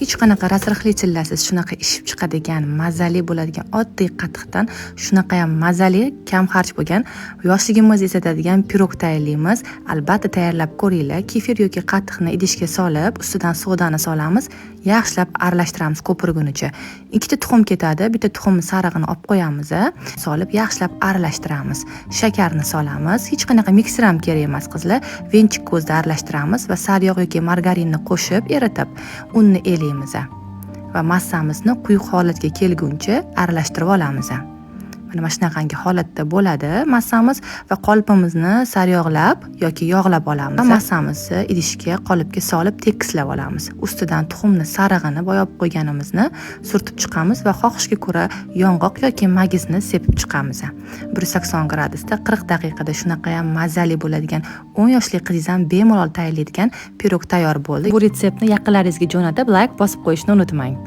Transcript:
hech qanaqa razrixlichillasiz shunaqa ishib chiqadigan, mazali bo'ladigan oddiy qatiqdan shunaqa ham mazali, kam xarj bo'lgan, yoshligimizni eslatadigan pirog tayyorlaymiz. Albatta tayyorlab ko'ringlar. Kefir yoki qatiqni idishga solib, ustidan sodani solamiz, yaxshilab aralashtiramiz ko'pirgunicha. Ikkita tuxum ketadi, bitta tuxumni sarig'ini olib qo'yamiz, solib yaxshilab aralashtiramiz. Shakarni solamiz. Hech qanaqa mikser ham kerak emas, qizlar. Venchik ko'zda aralashtiramiz va sariyog' yoki margarinni qo'shib eritib, unni elaymiz va massamizni quyuq holatga kelguncha aralashtirib olamiz. Mana shunaqangi holatda bo'ladi massamiz va qolipimizni sariyog'lab yoki yog'lab olamiz. Massamizni idishga, qolipga solib tekislab olamiz. Ustidan tuxumni sarig'ini boyab qo'yganimizni surtib chiqamiz va xohishga ko'ra yong'oq yoki magizni sepib chiqamiz. 180 gradusda 40 daqiqada shunaqa ham mazali bo'ladigan 10 yoshli qizingiz ham bemalol tayyorlaydigan pirog tayyor bo'ldi. Bu retseptni yaqinlaringizga jo'natib, like bosib qo'yishni unutmang.